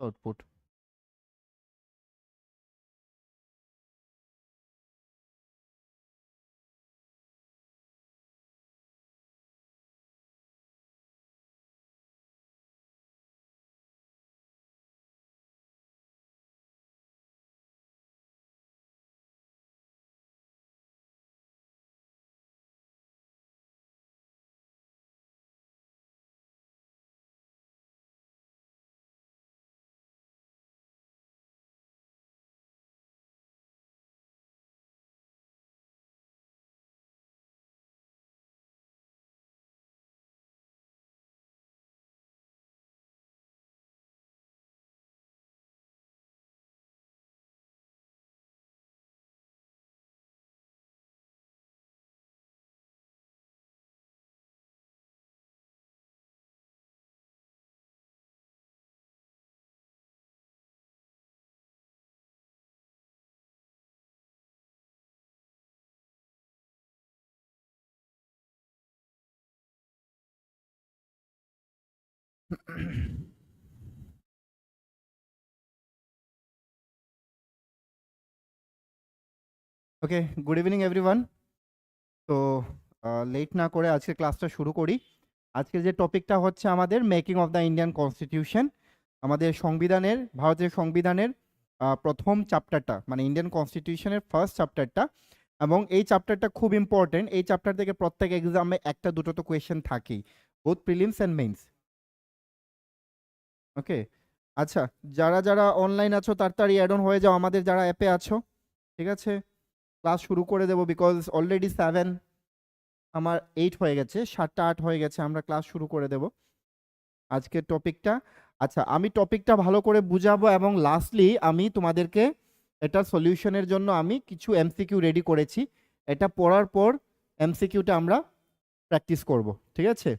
output. ওকে, good evening everyone. তো late না করে আজকে ক্লাসটা শুরু করি। আজকের যে টপিকটা হচ্ছে আমাদের making of the Indian constitution, আমাদের সংবিধানের, ভারতের সংবিধানের প্রথম চ্যাপ্টারটা, মানে ইন্ডিয়ান কনস্টিটিউশনের ফার্স্ট চ্যাপ্টারটা। এবং এই চ্যাপ্টারটা খুব ইম্পর্টেন্ট। এই চ্যাপ্টার থেকে প্রত্যেক এক্সামে একটা দুটো তো কোয়েশ্চেন থাকেই, বোথ প্রিলিমস অ্যান্ড মেইনস। ওকে, আচ্ছা, যারা যারা অনলাইন আছো তাড়াতাড়ি অ্যাড অন হয়ে যাও, আমাদের যারা অ্যাপে আছো। ঠিক আছে, ক্লাস শুরু করে দেবো, বিকজ অলরেডি 7, আমার 8 হয়ে গেছে, 7টা 8 হয়ে গেছে, আমরা ক্লাস শুরু করে দেব আজকের টপিকটা। আচ্ছা, আমি টপিকটা ভালো করে বুঝাবো এবং লাস্টলি আমি তোমাদেরকে এটার সলিউশনের জন্য আমি কিছু এমসিকিউ রেডি করেছি। এটা পড়ার পর এমসিকিউটা আমরা প্র্যাকটিস করব, ঠিক আছে?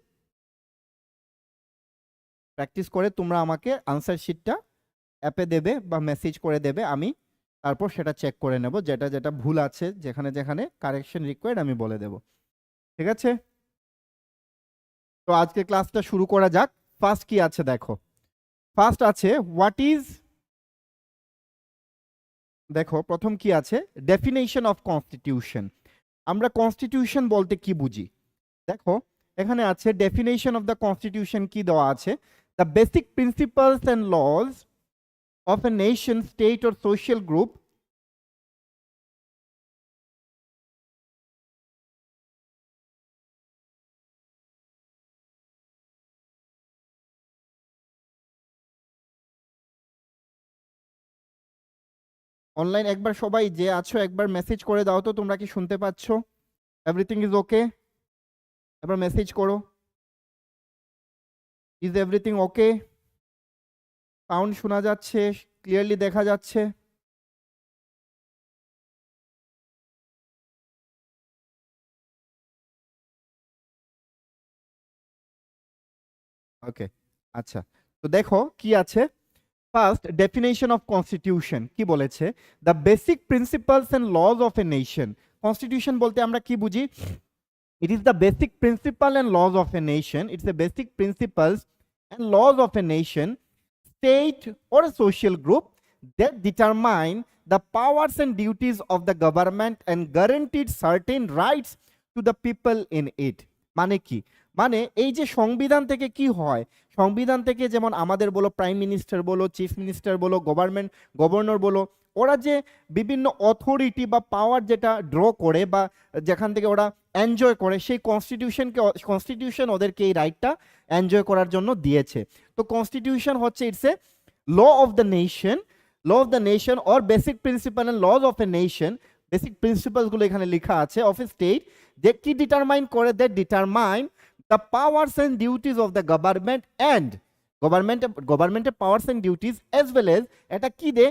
প্র্যাকটিস করে তোমরা আমাকে আনসার শিটটা অ্যাপে দেবে বা মেসেজ করে দেবে, আমি তারপর সেটা চেক করে নেব, যেটা যেটা ভুল আছে, যেখানে যেখানে কারেকশন রিকোয়ার্ড আমি বলে দেব, ঠিক আছে? তো আজকে ক্লাসটা শুরু করা যাক। ফার্স্ট কি আছে দেখো, ফার্স্ট আছে হোয়াট ইজ, দেখো প্রথম কি আছে, ডেফিনেশন অফ কনস্টিটিউশন। আমরা কনস্টিটিউশন বলতে কি বুঝি? দেখো এখানে আছে ডেফিনেশন অফ দ্য কনস্টিটিউশন কি দেওয়া আছে, the basic principles and lodge of a nation, state or social group online একবার সবাই যে আছো একবার মেসেজ করে দাও তো, তোমরা কি শুনতে পাচ্ছ? Everything is okay? এবার মেসেজ করো, ইজ এভরিথিং ওকে? সাউন্ড শোনা যাচ্ছে, ক্লিয়ারলি দেখা যাচ্ছে? ওকে, আচ্ছা, তো দেখো কি আছে। ফার্স্ট, ডেফিনেশন অফ কনস্টিটিউশন কি বলেছে, the basic principles and laws of a nation. Constitution বলতে আমরা কি বুঝি? It is the basic principle and laws of a nation, it's the basic principles and laws of a nation, state or a social group that determine the powers and duties of the government and guaranteed certain rights to the people in it। মানে কি? মানে এই যে সংবিধান থেকে কি হয়, সংবিধান থেকে যেমন আমাদের বলো প্রাইম মিনিস্টার বলো, চিফ মিনিস্টার বলো, গভর্নর বলো, ওরা যে বিভিন্ন অথরিটি বা পাওয়ার যেটা ড্র করে বা যেখান থেকে ওরা এনজয় করে, সেই কনস্টিটিউশন ওদেরকে এই রাইটটা এনজয় করার জন্য দিয়েছে। তো কনস্টিটিউশন হচ্ছে it's a law of the nation or basic principle and laws of a nation. Basic principles গুলো এখানে লেখা আছে, অফ এ স্টেট, যে কি ডিটারমাইন করে, that determine the powers and duties of the government and গভর্নমেন্টের powers and duties as well as এটা কি they,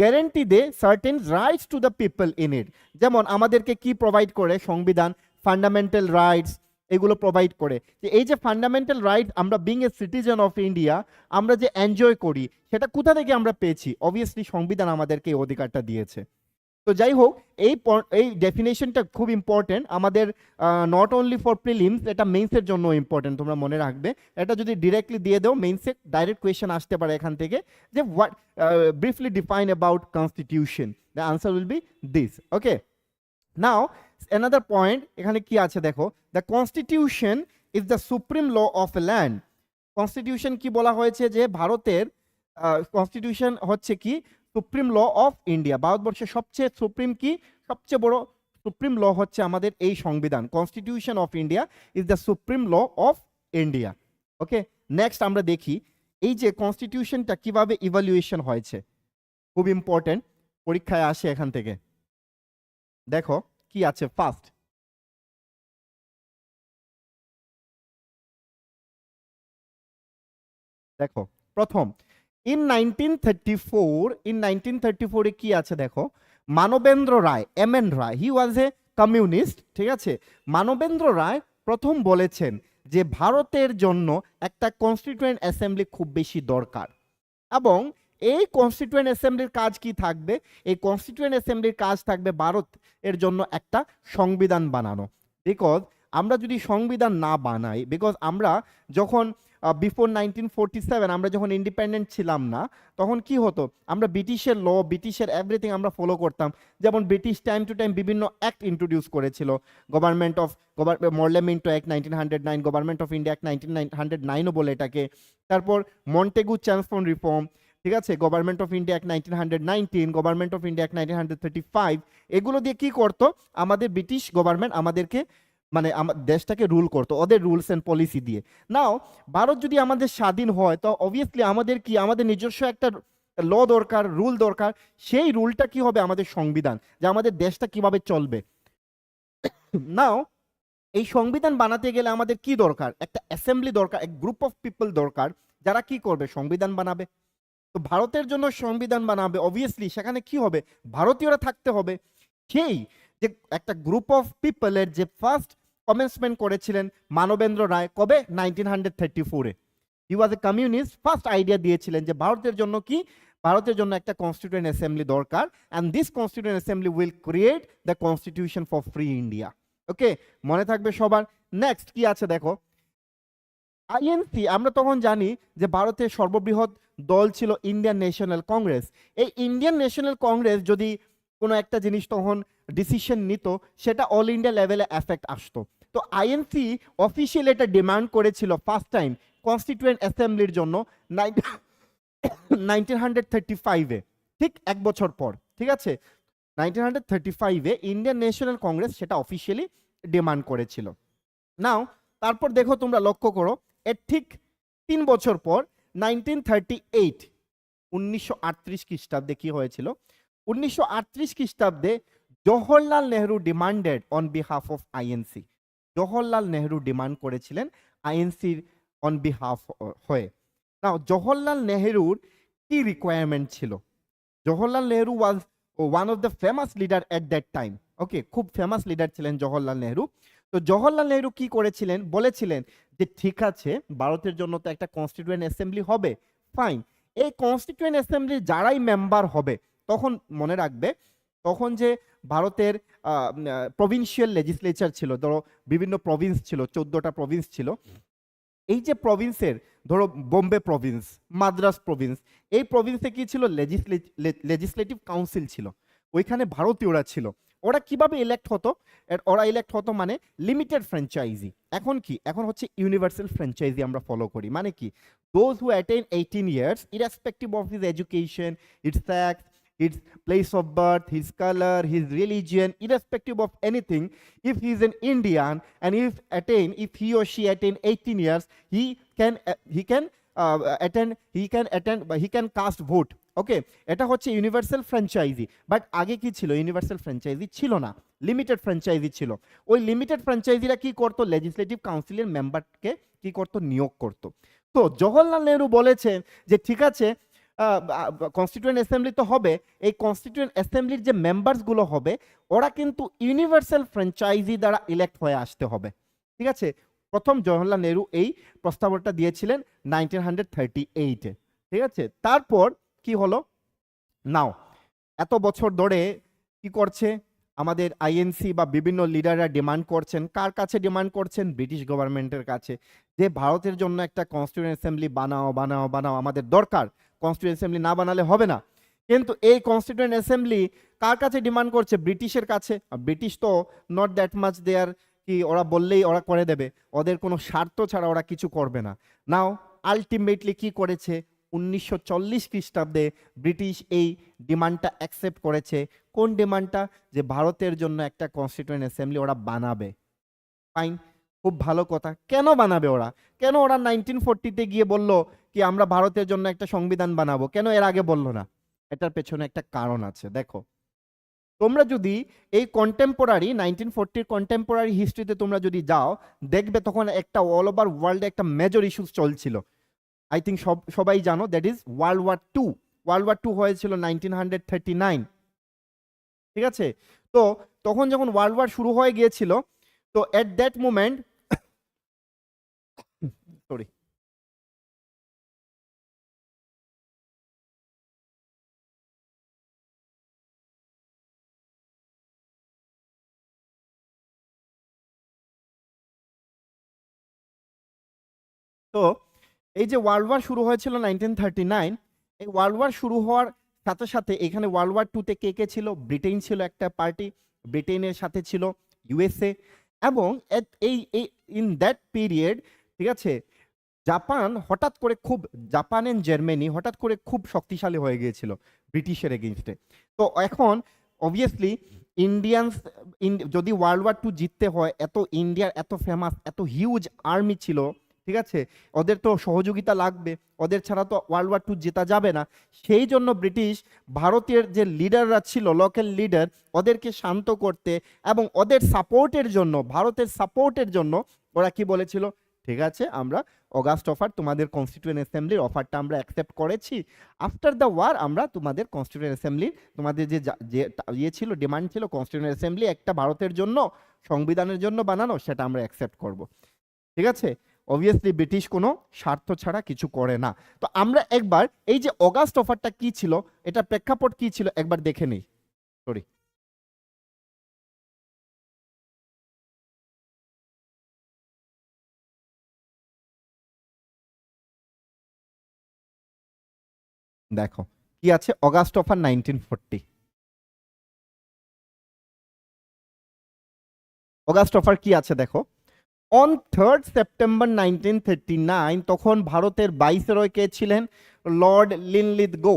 guarantee the certain rights to the people in it. যেমন আমাদেরকে কি প্রোভাইড করে সংবিধান, ফান্ডামেন্টাল রাইটস এগুলো প্রোভাইড করে। যে এই যে ফান্ডামেন্টাল রাইট আমরা being a citizen of India আমরা যে এনজয় করি, সেটা কোথা থেকে আমরা পেয়েছি? অবভিয়াসলি সংবিধান আমাদেরকে এই অধিকারটা দিয়েছে। তো যাই হোক, এই ডেফিনেশনটা খুব ইম্পর্টেন্ট আমাদের, নট অনলি ফর প্রিলিমস, এটা মেইনসের জন্য ইম্পর্টেন্ট, তোমরা মনে রাখবে। এটা যদি ডিরেক্টলি দিয়ে দাও মেইনসে ডাইরেক্ট কোয়েশ্চেন আসতে পারে এখান থেকে, যে what briefly define about constitution, the answer will be this. Okay, now another point এখানে কি আছে দেখো, the constitution is the supreme law of a land. Constitution কি বলা হয়েছে, যে ভারতের কনস্টিটিউশন হচ্ছে কি সুপ্রিম ল অফ ইন্ডিয়া। ভারতবর্ষের সবচেয়ে সুপ্রিম কি, সবচেয়ে বড় সুপ্রিম ল হচ্ছে আমাদের এই সংবিধান। Constitution of India is the supreme law of India. Okay, next আমরা দেখি এই যে কনস্টিটিউশনটা কিভাবে ইভালুয়েশন হয়েছে, খুব ইম্পর্টেন্ট, পরীক্ষায় আসে এখান থেকে। দেখো কি আছে, ফার্স্ট দেখো প্রথম ইন 1934 এ কি আছে দেখো, মানবেন্দ্র রায়, MN. Roy, he was a communist, ঠিক আছে। মানবেন্দ্র রায় প্রথম বলেছেন যে ভারতের জন্য একটা কনস্টিটিউয়েন্ট অ্যাসেম্বলি খুব বেশি দরকার, এবং এই কনস্টিটিউয়েন্ট অ্যাসেম্বলির কাজ কি থাকবে, এই কনস্টিটিউয়েন্ট অ্যাসেম্বলির কাজ থাকবে ভারত এর জন্য একটা সংবিধান বানানো। বিকজ আমরা যদি সংবিধান না বানাই, বিকজ আমরা যখন বিফোর 1947 আমরা যখন ইন্ডিপেন্ডেন্ট ছিলাম না, তখন কি হতো, আমরা ব্রিটিশের ল, ব্রিটিশের এভরিথিং আমরা ফলো করতাম। যেমন ব্রিটিশ টাইম টু টাইম বিভিন্ন অ্যাক্ট ইন্ট্রোডিউস করেছিল, government of Morley Minto act 1909, government of India act 1909ও বলে এটাকে, তারপর মন্টেগু চ্যান্সফোন রিফর্ম, ঠিক আছে, government of India act 1919, government of India act 1935, এগুলো দিয়ে কি করতো, আমাদের ব্রিটিশ গভর্নমেন্ট আমাদেরকে মানে দেশটাকে রুল করতো ওদের রুলস এন্ড পলিসি দিয়ে। নাও ভারত যদি আমাদের স্বাধীন হয়, তো অবভিয়াসলি আমাদের কি, আমাদের নিজস্ব একটা ল দরকার, রুল দরকার। সেই রুলটা কি হবে, আমাদের সংবিধান, যে আমাদের দেশটা কিভাবে চলবে। নাও এই সংবিধান বানাতে গেলে আমাদের কি দরকার, একটা অ্যাসেম্বলি দরকার, এক গ্রুপ অফ পিপল দরকার, যারা কি করবে, সংবিধান বানাবে। তো ভারতের জন্য সংবিধান বানাবে, অবভিয়াসলি সেখানে কি হবে, ভারতীয়রা থাকতে হবে। সেই যে একটা গ্রুপ অফ পিপলের যে ফার্স্ট কমেন্সমেন্ট করেছিলেন মানবেন্দ্র রায়, কবে, 1934-এ। He was a communist, first idea দিয়েছিলেন যে ভারতের জন্য কি, ভারতের জন্য একটা কনস্টিটিউয়েন্ট অ্যাসেম্বলি দরকার, and this constituent assembly will create the constitution for free India. Okay, মনে থাকবে সবার। নেক্সট কি আছে দেখো, আইএনসি, আমরা তখন জানি যে ভারতের সর্ববৃহৎ দল ছিল ইন্ডিয়ান ন্যাশনাল কংগ্রেস। এই ইন্ডিয়ান ন্যাশনাল কংগ্রেস যদি কোনো একটা জিনিস তখন ডিসিশন নিত, সেটা অল ইন্ডিয়া লেভেলে এফেক্ট আসতো। তো আইএনসি অফিসিয়ালি এটা ডিমান্ড করেছিল ফার্স্ট টাইম কনস্টিটিউয়েন্ট অ্যাসেম্বলির জন্য 1935-এ, ঠিক এক বছর পর, ঠিক আছে, 1935-এ ইন্ডিয়ান ন্যাশনাল কংগ্রেস সেটা অফিসিয়ালি ডিমান্ড করেছিল। নাও তারপর দেখো, তোমরা লক্ষ্য করো, এর ঠিক 3 বছর পর 1938, 1938 খ্রিস্টাব্দে কি হয়েছিল, 1938 খ্রিস্টাব্দে Jawaharlal Nehru demanded on behalf of INC. Jawaharlal Nehru demand করেছিলেন আইএনসির অন বিহাফ হয়ে। নাও জওহরলাল নেহরুর কি রিকোয়ারমেন্ট ছিল, Jawaharlal Nehru was one of the famous leader at that time. Okay, খুব ফেমাস লিডার ছিলেন জওহরলাল নেহরু। তো জওহরলাল নেহরু কি করেছিলেন, বলেছিলেন যে ঠিক আছে, ভারতের জন্য তো একটা কনস্টিটিউয়েন্ট অ্যাসেম্বলি হবে, ফাইন। এই কনস্টিটিউয়েন্ট অ্যাসেম্বলির যারাই মেম্বার হবে, তখন মনে রাখবে, তখন যে ভারতের প্রভিন্সিয়াল লেজিসলেচার ছিল, ধরো বিভিন্ন প্রভিন্স ছিল, 14টা প্রভিন্স ছিল। এই যে প্রভিন্সের, ধরো বোম্বে প্রভিন্স, মাদ্রাস প্রভিন্স, এই প্রভিন্সে কি ছিল, লেজিসলেটিভ কাউন্সিল ছিল, ওইখানে ভারতীয়রা ছিল। ওরা কিভাবে ইলেক্ট হতো, ওরা ইলেক্ট হতো মানে লিমিটেড ফ্র্যাঞ্চাইজি। এখন কি, এখন হচ্ছে ইউনিভার্সাল ফ্র্যাঞ্চাইজি আমরা ফলো করি, মানে কি, those who attain 18 years irrespective of his education, it's sex, his place of birth, his color, his religion, irrespective of anything, if he is an Indian and if he or she attain 18 years, he can cast vote. ওকে, এটা হচ্ছে universal franchise. But আগে কি ছিল, universal franchise ছিল না, limited franchise ছিল। ওই limited ফ্র্যাঞ্চাইজিরা কি করতো, লেজিসলেটিভ কাউন্সিলের মেম্বারকে কি করতো, নিয়োগ করতো। তো জওহরলাল নেহরু বলেছেন যে ঠিক আছে, কনস্টিটিউয়েন্ট অ্যাসেম্বলি তো হবে, এই কনস্টিটিউয়েন্ট অ্যাসেম্বলির যে মেম্বারসগুলো হবে, ওরা কিন্তু ইউনিভার্সাল ফ্র্যাঞ্চাইজি দ্বারা ইলেক্ট হয়ে আসতে হবে, ঠিক আছে। প্রথম জওহরলাল নেহরু এই প্রস্তাবটা দিয়েছিলেন 1938-এ, ঠিক আছে। তারপর কি হলো, নাও এত বছর ধরে কি করছে, আমাদের আইএনসি বা বিভিন্ন লিডাররা ডিমান্ড করছেন, কার কাছে ডিমান্ড করছেন, ব্রিটিশ গভর্নমেন্টের কাছে, যে ভারতের জন্য একটা কনস্টিটিউয়েন্ট অ্যাসেম্বলি বানাও বানাও বানাও, আমাদের দরকার, কনস্টিটিউয়েন্ট অ্যাসেম্বলি না বানালে হবে না। কিন্তু এই কনস্টিটিউয়েন্ট অ্যাসেম্বলি কার কাছে ডিমান্ড করছে, ব্রিটিশের কাছে। ব্রিটিশ তো নট দ্যাট মাচ দেয়ার কি ওরা বললেই ওরা করে দেবে, ওদের কোনো স্বার্থ ছাড়া ওরা কিছু করবে না। নাও আলটিমেটলি কি করেছে, 1940 খ্রিস্টাব্দে ব্রিটিশ এই ডিমান্ডটা অ্যাকসেপ্ট করেছে। কোন ডিমান্ডটা, যে ভারতের জন্য একটা কনস্টিটিউয়েন্ট অ্যাসেম্বলি ওরা বানাবে। ফাইন, খুব ভালো কথা। কেন বানাবে ওরা, কেন ওরা 1940-তে গিয়ে বলল কি আমরা ভারতের জন্য একটা সংবিধান বানাবো, কেন এর আগে বললো না? এটার পেছনে একটা কারণ আছে। দেখো, তোমরা যদি এই কন্টেম্পোরারি 1940 কন্টেম্পোরারি হিস্ট্রিতে তোমরা যদি যাও, দেখবে তখন একটা অল ওভার ওয়ার্ল্ডে একটা মেজর ইস্যুস চলছিল। আই থিঙ্ক সবাই জানো, that is world war two. World war two হয়েছিল 1939, ঠিক আছে? তো তখন যখন ওয়ার্ল্ড ওয়ার শুরু হয়ে গিয়েছিল, তো এট দ্যাট মোমেন্ট সরি, তো এই যে ওয়ার্ল্ড ওয়ার শুরু হয়েছিল 1939, এই ওয়ার্ল্ড ওয়ার শুরু হওয়ার সাথে সাথে এখানে ওয়ার্ল্ড ওয়ার টুতে কে কে ছিল, ব্রিটেন ছিল একটা পার্টি, ব্রিটেনের সাথে ছিল ইউএসএ, এবং এই ইন দ্যাট পিরিয়ড, ঠিক আছে, জাপান হঠাৎ করে খুব, জাপান এন্ড জার্মানি হঠাৎ করে খুব শক্তিশালী হয়ে গিয়েছিল ব্রিটিশের এগেইনস্টে। তো এখন অবভিয়াসলি ইন্ডিয়ানস, যদি ওয়ার্ল্ড ওয়ার টু জিততে হয়, এত ইন্ডিয়ার এত ফেমাস এত হিউজ আর্মি ছিল, ঠিক আছে, ওদের তো সহযোগিতা লাগবে, ওদের ছাড়া তো ওয়ার্ল্ড ওয়ার টু জেতা যাবে না। সেই জন্য ব্রিটিশ ভারতের যে লিডাররা ছিল, লোকাল লিডার, ওদেরকে শান্ত করতে এবং ওদের সাপোর্টের জন্য, ভারতের সাপোর্টের জন্য ওরা কি বলেছিল, ঠিক আছে আমরা অগাস্ট অফার, তোমাদের কনস্টিটিউয়েন্ট অ্যাসেম্বলির অফারটা আমরা অ্যাকসেপ্ট করেছি, আফটার দ্য ওয়ার আমরা তোমাদের কনস্টিটিউয়েন্ট অ্যাসেম্বলির, তোমাদের যে ইয়ে ছিল, ডিমান্ড ছিল কনস্টিটিউয়েন্ট অ্যাসেম্বলি একটা ভারতের জন্য সংবিধানের জন্য বানানো, সেটা আমরা অ্যাকসেপ্ট করব। ঠিক আছে, অবভিয়াসলি ব্রিটিশ কোনো স্বার্থ ছাড়া কিছু করে না। তো আমরা একবার এই যে অগাস্ট অফারটা কি ছিল, এটা প্রেক্ষাপট কি ছিল একবার দেখে নেই। সরি, দেখো কি আছে অগাস্ট অফার 1940। অগাস্ট অফার কি আছে দেখো, অন 3rd সেপ্টেম্বর 1939 তখন ভারতের ভাইসরয় কে ছিলেন, লর্ড লিনলিথ গো।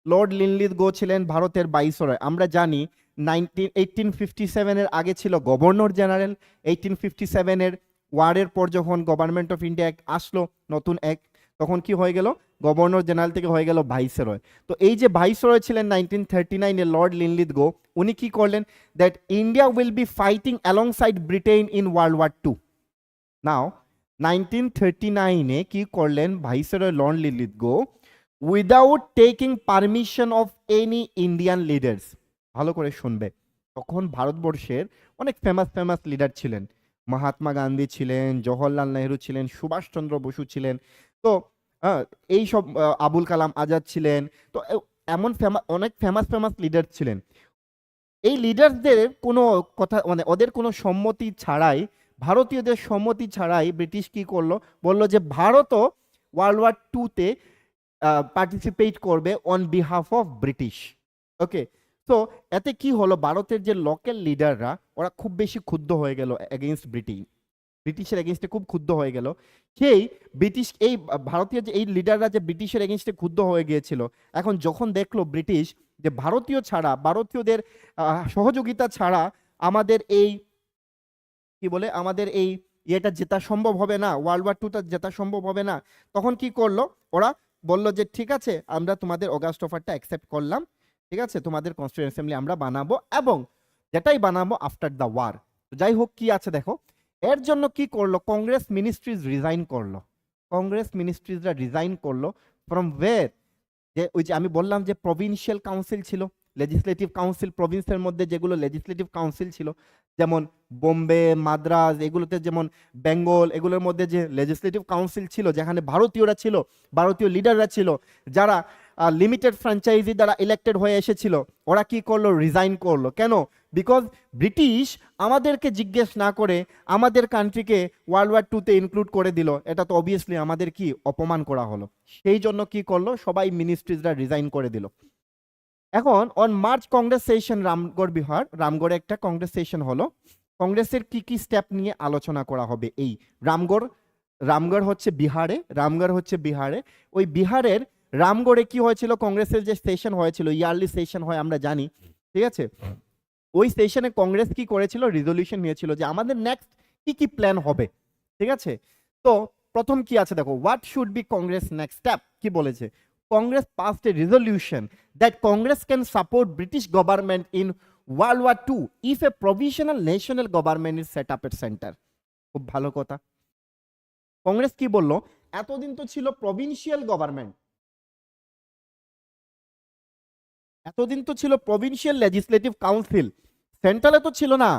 লর্ড লিনলিথ গো ছিলেন ভারতের ভাইসরয়। আমরা জানি 1857 এর আগে ছিল গভর্নর জেনারেল। 1857 এর ওয়ারের পর যখন গভর্নমেন্ট অফ ইন্ডিয়া আসলো নতুন এক, তখন কি হয়ে গেল, গভর্নর জেনারেল থেকে হয়ে গেল ভাইসরয়। তো এই যে ভাইসরয় ছিলেন 1939 এর লর্ড লিনলিথ গো, উনি কি করলেন, that India will be fighting alongside Britain in world war two. Now 1939-এ কি করলেন viceroy lord Linlithgow, without taking permission of any Indian leaders. ভালো করে শুনবে, তখন ভারতবর্ষের অনেক ফেমাস ফেমাস লিডার ছিলেন, মহাত্মা গান্ধী ছিলেন, জওহরলাল নেহরু ছিলেন, সুভাষচন্দ্র বসু ছিলেন, তো এই সব আবুল কালাম আজাদ ছিলেন, তো এমন অনেক ফেমাস ফেমাস লিডার ছিলেন। এই লিডারদের কোনো কথা, মানে ওদের কোনো সম্মতি ছাড়াই, ভারতীয়দের সম্মতি ছাড়াই ব্রিটিশ কি করলো, বলল যে ভারতও ওয়ার্ল্ড ওয়ার টুতে পার্টিসিপেট করবে অন বিহাফ অফ ব্রিটিশ। ওকে, তো এতে কি হলো, ভারতের যে লোকাল লিডাররা ওরা খুব বেশি ক্ষুব্ধ হয়ে গেল এগেইনস্ট ব্রিটিশের এগেইনস্টে খুব ক্ষুব্ধ হয়ে গেল। সেই ব্রিটিশ, এই ভারতীয় যে এই লিডাররা যে ব্রিটিশের এগেইনস্টে ক্ষুব্ধ হয়ে গিয়েছিল, এখন যখন দেখলো ব্রিটিশ যে ভারতীয় ছাড়া, ভারতীয়দের সহযোগিতা ছাড়া আমাদের এই কি বলে, আমাদের এই ইয়েটা জেতা সম্ভব হবে না, ওয়ার্ল্ড ওয়ার টুটা জেতা সম্ভব হবে না, তখন কি করলো ওরা, বললো যে ঠিক আছে আমরা তোমাদের অগাস্ট অফারটা অ্যাকসেপ্ট করলাম, ঠিক আছে তোমাদের কনস্টিটিউয়েন্ট অ্যাসেম্বলি আমরা বানাবো, এবং যেটাই বানাবো আফটার দ্য ওয়ার। যাই হোক কি আছে দেখো, এর জন্য কি করলো, কংগ্রেস মিনিস্ট্রিজ রিজাইন করলো। কংগ্রেস মিনিস্ট্রিজরা রিজাইন করলো ফ্রম ওয়ের, যে ওই যে আমি বললাম যে প্রভিন্সিয়াল কাউন্সিল ছিল, লেজিসলেটিভ কাউন্সিল, প্রভিন্সের মধ্যে যেগুলো লেজিসলেটিভ কাউন্সিল ছিল, যেমন বোম্বে, মাদ্রাজ, এগুলোতে যেমন বেঙ্গল, এগুলোর মধ্যে যে লেজিসলেটিভ কাউন্সিল ছিল, যেখানে ভারতীয়রা ছিল, ভারতীয় লিডাররা ছিল, যারা লিমিটেড ফ্র্যাঞ্চাইজি দ্বারা ইলেক্টেড হয়ে এসেছিল, ওরা কি করলো, রিজাইন করলো। কেন? বিকজ ব্রিটিশ আমাদেরকে জিজ্ঞেস না করে আমাদের কান্ট্রিকে ওয়ার্ল্ড ওয়ার 2-তে ইনক্লুড করে দিল, এটা তো অবভিয়াসলি আমাদের কি অপমান করা হলো। সেই জন্য কি করলো, সবাই মিনিস্ট্রিজরা রিজাইন করে দিল। এখন on March Congress session Ramgarh Bihar, রামগড়ে একটা কংগ্রেস সেশন হলো। কংগ্রেসের কি কি স্টেপ নিয়ে আলোচনা করা হবে এই রামগড় হচ্ছে বিহারে, রামগড় হচ্ছে বিহারে। ওই বিহারের রামগড়ে কি হয়েছিল, কংগ্রেসের যে সেশন হয়েছিল, ইয়ারলি সেশন হয় আমরা জানি, ঠিক আছে। ওই সেশনে কংগ্রেস কি করেছিল, রিজলিউশন নিয়েছিল যে আমাদের নেক্সট কি কি প্ল্যান হবে, ঠিক আছে। তো প্রথম কি আছে দেখো, what should be Congress next step, কি বলেছে, Congress passed a resolution that Congress can support British government in world war 2 if a provisional national government is set up at centre. খুব ভালো কথা। কংগ্রেস কি বললো, এতদিন তো ছিল প্রভিন্সিয়াল গভর্নমেন্ট, এতদিন তো ছিল প্রভিন্সিয়াল লেজিসলেটিভ কাউন্সিল, সেন্ট্রালে তো ছিল না,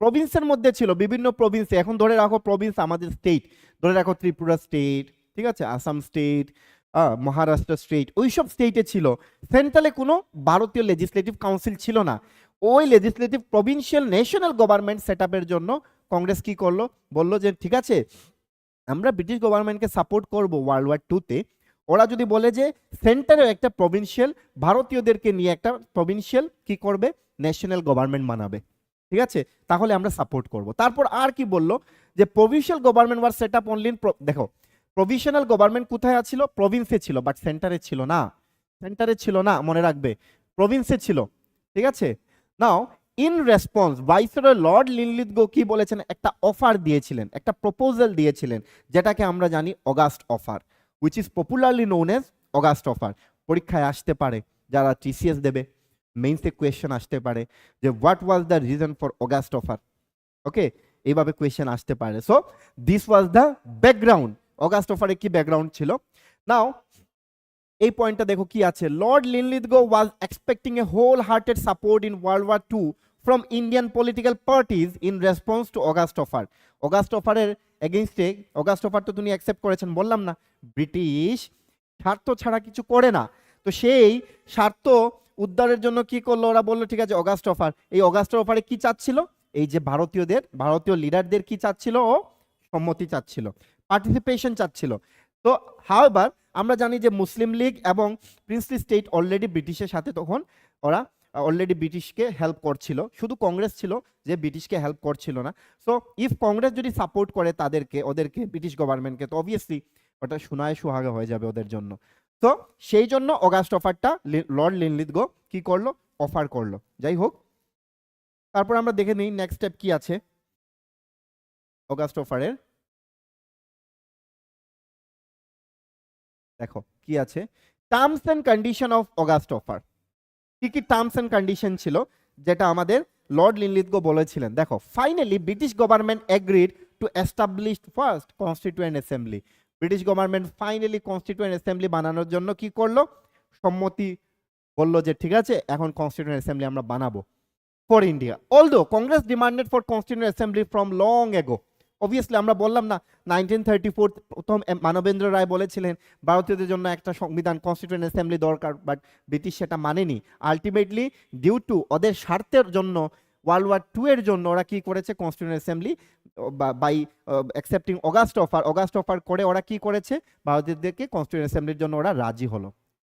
প্রভিন্সের মধ্যে ছিল, বিভিন্ন প্রভিন্সে। এখন ধরে রাখো প্রভিন্স আমাদের স্টেট, ধরে রাখো ত্রিপুরা স্টেট, ঠিক আছে, আসাম স্টেট, মহারাষ্ট্র স্টেট, ওইসব স্টেটে ছিল। সেন্ট্রালে কোনো ভারতীয় লেজিসলেটিভ কাউন্সিল ছিল না। ওই legislative provincial national government set আপের জন্য কংগ্রেস কি করলো, বললো যে ঠিক আছে আমরা ব্রিটিশ গভর্নমেন্টকে সাপোর্ট করব ওয়ার্ল্ড ওয়ার 2-তে। ওরা যদি বলে যে সেন্টারে একটা প্রভিন্সিয়াল, ভারতীয়দেরকে নিয়ে একটা প্রভিন্সিয়াল কি করবে, ন্যাশনাল গভর্নমেন্ট বানাবে, ঠিক আছে, তাহলে আমরা সাপোর্ট করব। তারপর আর কি বললো, যে provincial government war set up only in, দেখো প্রভিশনাল গভর্নমেন্ট কোথায় ছিল, প্রভিন্সে ছিল, বাট সেন্টারে ছিল না, সেন্টারে ছিল না, মনে রাখবে, প্রভিন্সে ছিল, ঠিক আছে। নাও in response viceroy Lord Linlithgow কি বলেছেন, একটা অফার দিয়েছিলেন, একটা প্রপোজাল দিয়েছিলেন, যেটাকে আমরা জানি August offer, which is popularly known as August offer. পরীক্ষায় আসতে পারে, যারা টিসিএস দেবে মেইনসে কোয়েশ্চেন আসতে পারে যে what was the reason for August offer, okay, এইভাবে কোয়েশ্চেন আসতে পারে। So this was the background, August অফারে কি ব্যাকগ্রাউন্ড ছিল। নাও এই পয়েন্টটা দেখো কি আছে, Lord Linlithgow was expecting a whole hearted support in world war 2 from Indian political parties in response to August offer. August অফারের এগেইনস্টে, অগাস্ট অফার তো তিনি অ্যাকসেপ্ট করেছেন, বললাম না, ব্রিটিশ স্বার্থ ছাড়া কিছু করে না, তো সেই স্বার্থ উদ্ধারের জন্য কি করলো, ওরা বললো ঠিক আছে অগাস্ট অফার। এই অগাস্ট অফারে কি চাচ্ছিল, এই যে ভারতীয় লিডারদের কি চাচ্ছিল, ও সম্মতি চাচ্ছিল, পার্টিসিপেশন চাচ্ছিল। তো হাওয়েভার আমরা জানি যে মুসলিম লীগ এবং প্রিন্সলি স্টেট অলরেডি ব্রিটিশের সাথে তখন ওরা অলরেডি ব্রিটিশকে হেল্প করছিল, শুধু কংগ্রেস ছিল যে ব্রিটিশকে হেল্প করছিল না। সো ইফ কংগ্রেস যদি সাপোর্ট করে ওদেরকে ব্রিটিশ গভর্নমেন্টকে, তো অবভিয়াসলি ওটা সোনায় সুহাগা হয়ে যাবে ওদের জন্য। তো সেই জন্য অগাস্ট অফারটা লর্ড লিনলিথগো কি করলো, অফার করলো। যাই হোক, তারপর আমরা দেখে নিই নেক্সট স্টেপ কি আছে অগাস্ট অফারের। দেখো কি আছে, terms and condition of August offer. কি কি টার্মস এন্ড কন্ডিশন ছিল, যেটা আমাদের লর্ড লিনলিথগো বলেছিলেন। দেখো, finally British government agreed to establish first constituent assembly. British government finally constituent assembly বানানোর জন্য কি করলো, সম্মতি বললো যে ঠিক আছে এখন কনস্টিটিউয়েন্ট অ্যাসেম্বলি আমরা বানাবো for India. Although Congress demanded for constituent assembly from long ago. Obviously আমরা বললাম না 1934 প্রথম মানবেন্দ্র রায় বলেছিলেন ভারতীয়দের জন্য একটা সংবিধান কনস্টিটিউয়েন্ট অ্যাসেম্বলি দরকার, বাট ব্রিটিশ সেটা মানেনি। আলটিমেটলি ডিউ টু ওদের স্বার্থের জন্য ওয়ার্ল্ড ওয়ার 2 এর জন্য ওরা কি করেছে, constituent assembly by accepting August offer করে ওরা কি করেছে, ভারতীয়দেরকে কনস্টিটিউয়েন্ট অ্যাসেম্বলির জন্য ওরা রাজি হলো।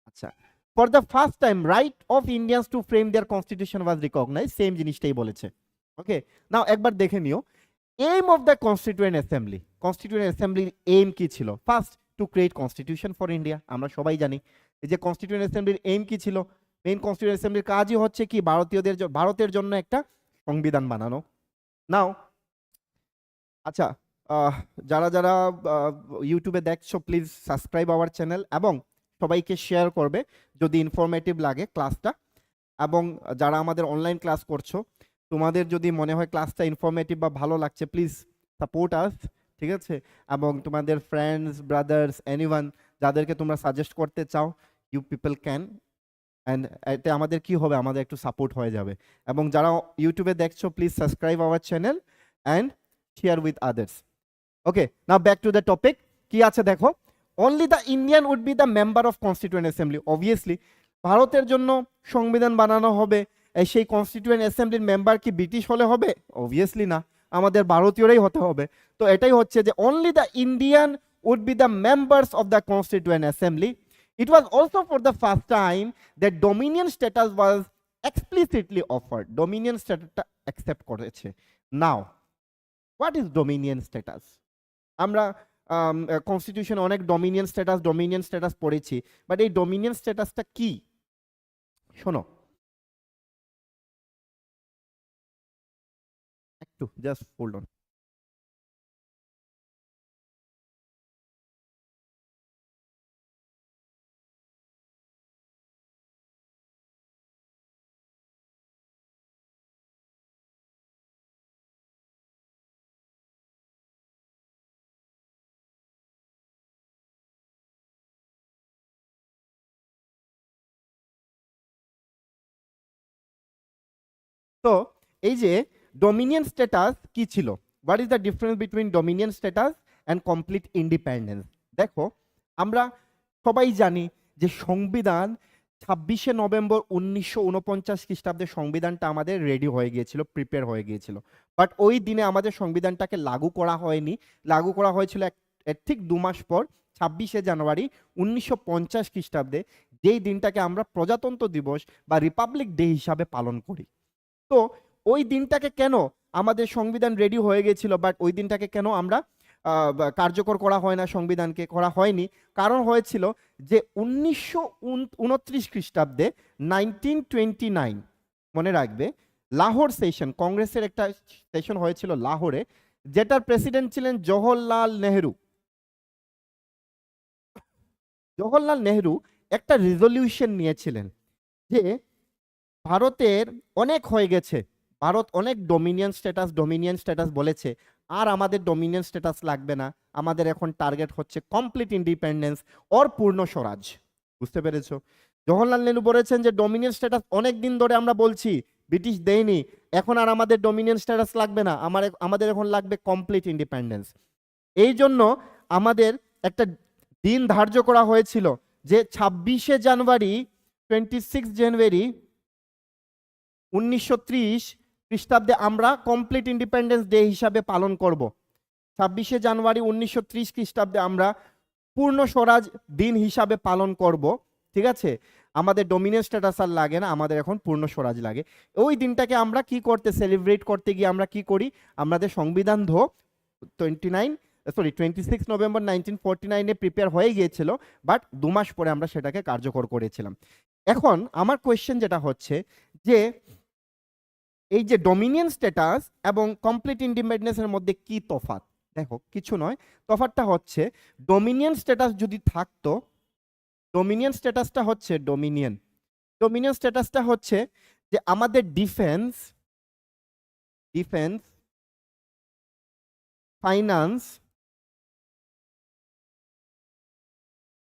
আচ্ছা, for the first time right of Indians to frame their constitution was recognised. Same জিনিসটাই বলেছে। ওকে, নাও একবার দেখে নিও aim of the constituent assemblyর aim কি ছিল। First, to create constitution for India. আমরা সবাই জানি এই যে কনস্টিটিউয়েন্ট অ্যাসেম্বলির এম কি ছিল, মেইন কনস্টিটিউয়েন্ট অ্যাসেম্বলির কাজই হচ্ছে কি ভারতের জন্য একটা সংবিধান বানানো। নাও আচ্ছা, যারা যারা ইউটিউবে দেখছো প্লিজ সাবস্ক্রাইব আওয়ার চ্যানেল এবং সবাইকে শেয়ার করবে যদি ইনফরমেটিভ লাগে ক্লাসটা। এবং যারা আমাদের অনলাইন ক্লাস করছো, তোমাদের যদি মনে হয় ক্লাসটা ইনফরমেটিভ বা ভালো লাগছে, প্লিজ সাপোর্ট আস, ঠিক আছে। এবং তোমাদের ফ্রেন্ডস, ব্রাদার্স, এনিওয়ান যাদেরকে তোমরা সাজেস্ট করতে চাও, ইউ পিপল ক্যান। অ্যান্ড এতে আমাদের কি হবে, আমাদের একটু সাপোর্ট হয়ে যাবে। এবং যারা ইউটিউবে দেখছো please subscribe our channel and share with others. Okay, now back to the topic. কি আছে দেখো, only the Indian would be the member of constituent assembly. Obviously ভারতের জন্য সংবিধান বানানো হবে, সেই কনস্টিটিউয়েন্ট অ্যাসেম্বলির মেম্বার কি ব্রিটিশ হলে হবে? অবভিয়াসলি না, আমাদের ভারতীয়রাই হতে হবে। তো এটাই হচ্ছে যে only the Indian would be the members of the constituent assembly. It was also for the first time that dominion status was explicitly offered. Dominion স্ট্যাটাসটা অ্যাকসেপ্ট করেছে। Now what is dominion status? আমরা constitution অনেক dominion status পড়েছি, but এই dominion স্ট্যাটাসটা কি? শোনো, একটু জাস্ট হোল্ড অন। তো এই যে ডোমিনিয়ন স্ট্যাটাস কি ছিল, what is the difference between Dominion status and complete independence? দেখো, আমরা সবাই জানি যে সংবিধান 26শে নভেম্বর 1949 খ্রিস্টাব্দে সংবিধানটা আমাদের রেডি হয়ে গিয়েছিল, প্রিপেয়ার হয়ে গিয়েছিল। বাট ওই দিনে আমাদের সংবিধানটাকে লাগু করা হয়নি, লাগু করা হয়েছিল এর ঠিক 2 মাস পর 26শে জানুয়ারি 1950 খ্রিস্টাব্দে, যেই দিনটাকে আমরা প্রজাতন্ত্র দিবস বা রিপাবলিক ডে হিসাবে পালন করি। তো ওই দিনটাকে কেন আমাদের সংবিধান রেডি হয়ে গেছিল, বাট ওই দিনটাকে কেন আমরা কার্যকর করা হয় না, সংবিধানকে করা হয়নি? কারণ হয়েছিল যে 1929 খ্রিস্টাব্দে 1929, মনে রাখবে, লাহোর সেশন, কংগ্রেসের একটা সেশন হয়েছিল লাহোরে, যেটার প্রেসিডেন্ট ছিলেন জওহরলাল নেহেরু। জওহরলাল নেহেরু একটা রেজলিউশন নিয়েছিলেন যে ভারতের অনেক হয়ে গেছে, ভারত অনেক ডোমিনিয়ন স্ট্যাটাস বলেছে, আর আমাদের ডোমিনিয়ন স্ট্যাটাস লাগবে না, আমাদের এখন টার্গেট হচ্ছে কমপ্লিট ইন্ডিপেন্ডেন্স অর পূর্ণ স্বরাজ। বুঝতে পেরেছো? জওহরলাল নেহরু বলেছেন যে ডোমিনিয়ন স্ট্যাটাস অনেক দিন ধরে আমরা বলছি, ব্রিটিশ দেয়নি, এখন আর আমাদের ডোমিনিয়ন স্ট্যাটাস লাগবে না, আমাদের এখন লাগবে কমপ্লিট ইন্ডিপেন্ডেন্স। এই জন্য আমাদের একটা দিন ধার্য করা হয়েছিল যে 26শে জানুয়ারি 26 জানুয়ারি 1930 খ্রিস্টাব্দে আমরা কমপ্লিট ইন্ডিপেন্ডেন্স ডে হিসাবে পালন করব। 26শে জানুয়ারি 1930 খ্রিস্টাব্দে আমরা পূর্ণ স্বরাজ দিন হিসাবে পালন করব। ঠিক আছে? আমাদের ডোমিনিয়ন স্ট্যাটাস আর লাগে না, আমাদের এখন পূর্ণ স্বরাজ লাগে। ওই দিনটাকে আমরা কি করতে, সেলিব্রেট করতে গিয়ে আমরা কি করি, আমাদের সংবিধান 26 নভেম্বর 1949-এ প্রিপেয়ার হয়ে গিয়েছিল, বাট 2 মাস পরে আমরা সেটাকে কার্যকর করেছিলাম। এখন আমার কোয়েশ্চেন যেটা হচ্ছে যে এই যে ডোমিনিয়ন স্ট্যাটাস এবং কমপ্লিট ইন্ডিপেন্ডেন্সের মধ্যে কি তফাৎ? দেখো, কিছু নয়, তফাৎটা হচ্ছে ডোমিনিয়ন স্ট্যাটাস যদি থাকতো, ডোমিনিয়ন স্ট্যাটাসটা হচ্ছে ডোমিনিয়ন স্ট্যাটাসটা হচ্ছে যে আমাদের ডিফেন্স, ফাইন্যান্স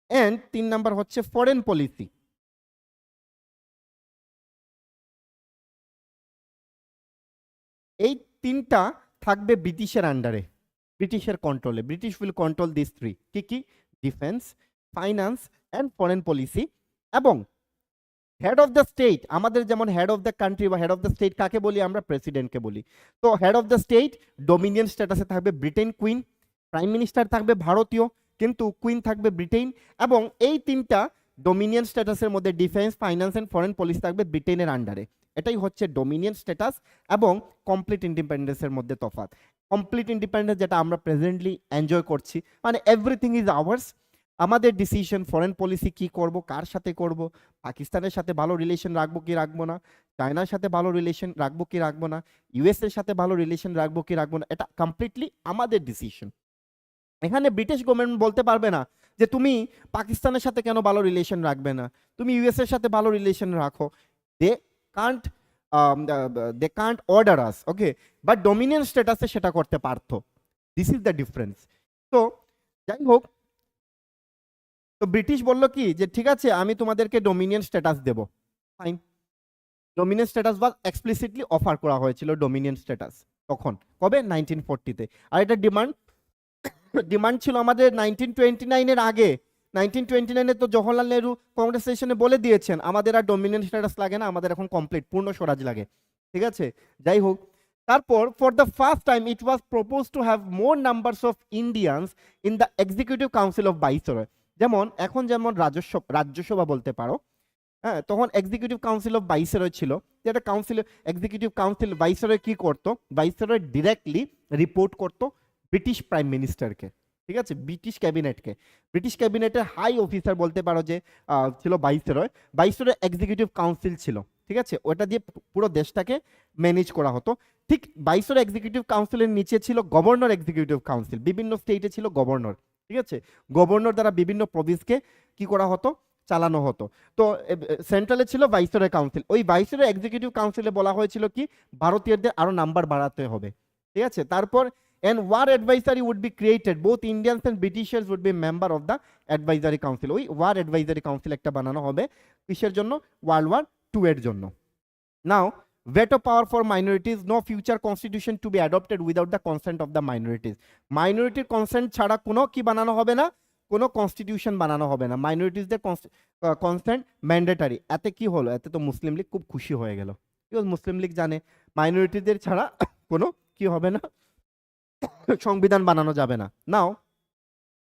এন্ড 3 নাম্বার হচ্ছে ফরেন পলিসি। এই 3টা থাকবে ব্রিটিশের আন্ডারে, ব্রিটিশের কন্ট্রোলে। British will control this 3। কি কি? Defence, finance and foreign policy. এবং হেড অফ দ্য স্টেট, আমাদের যেমন হেড অফ দ্য কান্ট্রি বা হেড অফ দ্য স্টেট কাকে বলি? আমরা প্রেসিডেন্টকে বলি। তো head of the state dominion স্ট্যাটাসে থাকবে ব্রিটেন কুইন, প্রাইম মিনিস্টার থাকবে ভারতীয়, কিন্তু কুইন থাকবে ব্রিটেন। এবং এই 3টা ডোমিনিয়ন স্ট্যাটাসের মধ্যে defence, finance and foreign policy থাকবে ব্রিটেনের আন্ডারে। এটাই হচ্ছে ডোমিনিয়ন স্ট্যাটাস এবং কমপ্লিট ইন্ডিপেন্ডেন্সের মধ্যে তফাৎ। কমপ্লিট ইন্ডিপেন্ডেন্স যেটা আমরা প্রেজেন্টলি এনজয় করছি, মানে এভরিথিং ইজ আওয়ার্স, আমাদের ডিসিশন, ফরেন পলিসি কি করব, কার সাথে করব, পাকিস্তানের সাথে ভালো রিলেশন রাখবো কি রাখবো না, চায়নার সাথে ভালো রিলেশন রাখবো কি রাখবো না, ইউএস এর সাথে ভালো রিলেশন রাখবো কি রাখবো না, এটা কমপ্লিটলি আমাদের ডিসিশন। এখানে ব্রিটিশ গভর্নমেন্ট বলতে পারবে না যে তুমি পাকিস্তানের সাথে কেন ভালো রিলেশন রাখবে না, তুমি ইউএস এর সাথে ভালো রিলেশন রাখো। They can't order us, okay, but dominion স্ট্যাটাসে সেটা করতে পারতো। This is the difference. তো যাই হোক, তো ব্রিটিশ বলল কি যে ঠিক আছে, আমি তোমাদেরকে ডোমিনিয়ন স্ট্যাটাস দেব। ফাইন, ডোমিনিয়ন স্ট্যাটাস বা এক্সপ্লিসিটলি অফার করা হয়েছিল ডোমিনিয়ন স্ট্যাটাস তখন, কবে? 1940-তে। আর এটা ডিমান্ড ডিমান্ড ছিল আমাদের 1929-এর আগে। 1929-এ তো জওহরলাল নেহরু কংগ্রেস সেশনে বলে দিয়েছেন আমাদের আর ডমিনেন্ট স্ট্যাটাস লাগে না, আমাদের এখন কমপ্লিট পূর্ণ স্বরাজ লাগে। ঠিক আছে, যাই হোক, তারপর for the first time it was propose to have more numbers of Indians in the executive council of viceroy. যেমন এখন যেমন রাজ্যসভা বলতে পারো, হ্যাঁ, তখন এক্সিকিউটিভ কাউন্সিল অফ ভাইসরয় ছিল, যেটা কাউন্সিল এক্সিকিউটিভ কাউন্সিল ভাইসরয় কি করতো, ভাইসরয় ডিরেক্টলি রিপোর্ট করতো ব্রিটিশ প্রাইম মিনিস্টারকে। ঠিক আছে, ব্রিটিশ ক্যাবিনেটকে, ব্রিটিশ ক্যাবিনেটের হাই অফিসার বলতে পারো যে ছিল ভাইসরয়। ভাইসরয় এক্সিকিউটিভ কাউন্সিল ছিল, ঠিক আছে, ওটা দিয়ে পুরো দেশটাকে ম্যানেজ করা হতো। ঠিক ভাইসরয় এক্সিকিউটিভ কাউন্সিলের নিচে ছিল গভর্নর এক্সিকিউটিভ কাউন্সিল, বিভিন্ন স্টেটে ছিল গভর্নর। ঠিক আছে, গভর্নর দ্বারা বিভিন্ন প্রভিন্সকে কি করা হতো, চালানো হতো। তো সেন্ট্রালে ছিল ভাইসরয় কাউন্সিল, ওই ভাইসরয় এক্সিকিউটিভ কাউন্সিলে বলা হয়েছিল কি ভারতীয়দের আরো নাম্বার বাড়াতে হবে। ঠিক আছে, তারপর and war advisory would be created, both Indians and Britishers would be member of the advisory council। ওই war advisory council একটা বানানো হবে কিসের জন্য, ওয়ার্ল্ড ওয়ার 2 এর জন্য। নাও veto power for minorities, no future constitution to be adopted without the consent of the minorities। মাইনরিটির consent ছাড়া কোনো কি বানানো হবে না, কোনো কনস্টিটিউশন বানানো হবে না, মাইনরিটিসদের কনসেন্ট ম্যান্ডেটারি। এতে কি হলো, এতে তো মুসলিম লীগ খুব খুশি হয়ে গেল, বিকজ মুসলিম লীগ জানে মাইনরিটিদের ছাড়া কোনো কি হবে না, সংবিধান বানানো যাবে না। নাও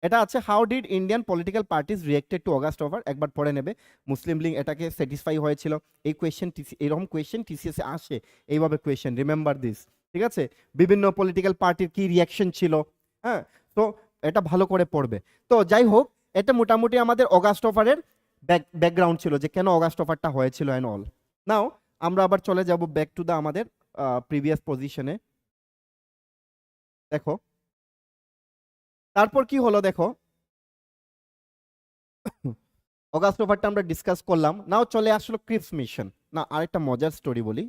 এটা আছে how did Indian political parties reacted to August offer, একবার পড়ে নেবে। মুসলিম লীগ এটাকে স্যাটিসফাই হয়েছিল। এই কোয়েশ্চেন এরকম কোয়েশ্চেন টিসিএসে আসে, এইভাবে কোয়েশ্চেন, রিমেম্বার দিস। ঠিক আছে, বিভিন্ন পলিটিক্যাল পার্টির কি রিয়াকশন ছিল, হ্যাঁ, তো এটা ভালো করে পড়বে। তো যাই হোক, এটা মোটামুটি আমাদের অগাস্ট অফারের ব্যাকগ্রাউন্ড ছিল যে কেন অগাস্ট অফারটা হয়েছিল অ্যান্ড অল। নাও আমরা আবার চলে যাব ব্যাক টু দা আমাদের প্রিভিয়াস পজিশনে। দেখো তারপর কি হলো, দেখো অগাস্ট অফারটা আমরা ডিসকাস করলাম। নাও চলে আসলো ক্রিপস মিশন। না, আরেকটা মজার স্টোরি বলি।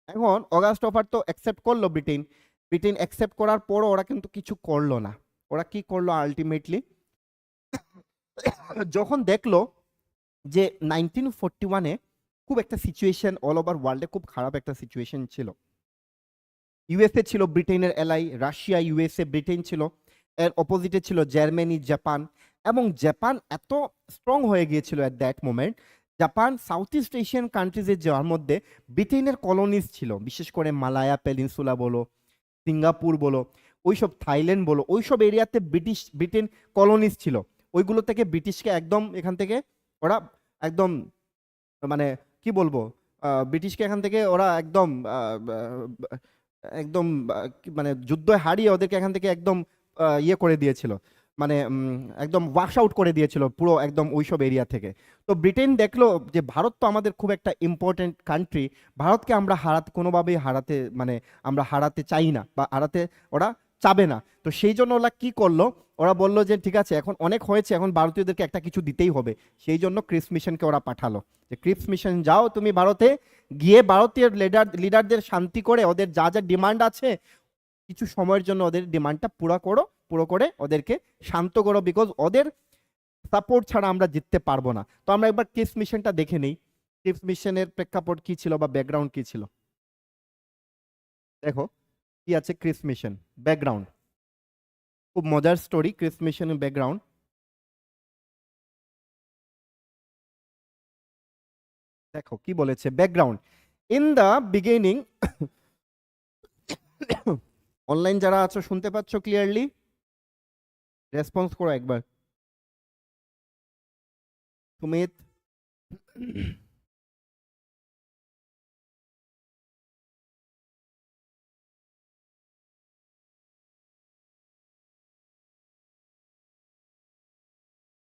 এখন অগাস্ট অফার তো অ্যাকসেপ্ট করলো ব্রিটেন, ব্রিটেন অ্যাকসেপ্ট করার পরও ওরা কিন্তু কিছু করলো না। ওরা কি করলো আলটিমেটলি, যখন দেখলো যে 1941-এ খুব একটা সিচুয়েশন অল ওভার ওয়ার্ল্ডে খুব খারাপ একটা সিচুয়েশন ছিল। ইউএসএ ছিল ব্রিটেনের এলাই, রাশিয়া, ইউএসএ, ব্রিটেন ছিল, এর অপোজিটে ছিল জার্মানি, জাপান। এবং জাপান এত স্ট্রং হয়ে গিয়েছিল at that moment, Japan south east Asian কান্ট্রিজের যাওয়ার মধ্যে ব্রিটেনের কলোনিজ ছিল, বিশেষ করে মালায়া পেনিনসুলা বলো, সিঙ্গাপুর বলো, ওইসব থাইল্যান্ড বলো, ওইসব এরিয়াতে ব্রিটেন কলোনিজ ছিল। ওইগুলো থেকে ব্রিটিশকে একদম এখান থেকে ওরা একদম মানে কি বলবো, ব্রিটিশকে এখান থেকে ওরা একদম একদম মানে যুদ্ধ হারিয়ে ওদেরকে এখান থেকে একদম ইয়ে করে দিয়েছিল, মানে একদম ওয়াশ আউট করে দিয়েছিল পুরো একদম ওইসব এরিয়া থেকে। তো ব্রিটেন দেখলো যে ভারত তো আমাদের খুব একটা ইম্পর্টেন্ট কান্ট্রি, ভারতকে আমরা কোনোভাবেই হারাতে মানে আমরা হারাতে চাই না বা হারাতে ওরা চাবে না। তো সেই জন্য ওরা কি করলো, ওরা বললো যে ঠিক আছে এখন অনেক হয়েছে, এখন ভারতীয়দেরকে একটা কিছু দিতেই হবে। সেই জন্য ক্রিপস মিশনকে ওরা পাঠালো যে ক্রিপস মিশন যাও তুমি ভারতে, গিয়ে ভারতীয় লিডারদের শান্তি করে ওদের যা যা ডিমান্ড আছে কিছু সময়ের জন্য ওদের ডিমান্ডটা পুরো করে ওদেরকে শান্ত করো, বিকজ ওদের সাপোর্ট ছাড়া আমরা জিততে পারবো না। তো আমরা একবার ক্রিপস মিশনটা দেখে নেই, ক্রিপস মিশনের প্রেক্ষাপট কি ছিল বা ব্যাকগ্রাউন্ড কি ছিল। দেখো কি আছে ক্রিপস মিশন ব্যাকগ্রাউন্ড, খুব মজার স্টোরি ক্রিপস মিশনের ব্যাকগ্রাউন্ড। দেখো কি বলেছে background, in the beginning, online যারা আছো শুনতে পাচ্ছ ক্লিয়ারলি, রেসপন্স করো একবার। সুমিত,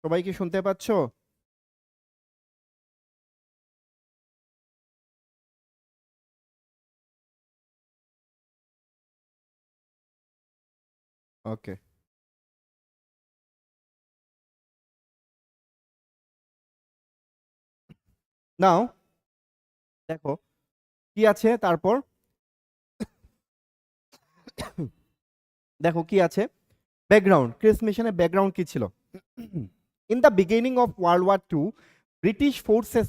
সবাই কি শুনতে পাচ্ছ? ওকে, নাও দেখো কি আছে তারপর, দেখো কি আছে ব্যাকগ্রাউন্ড, ক্রিপস মিশনের ব্যাকগ্রাউন্ড কি ছিল। In the beginning of world war 2 British forces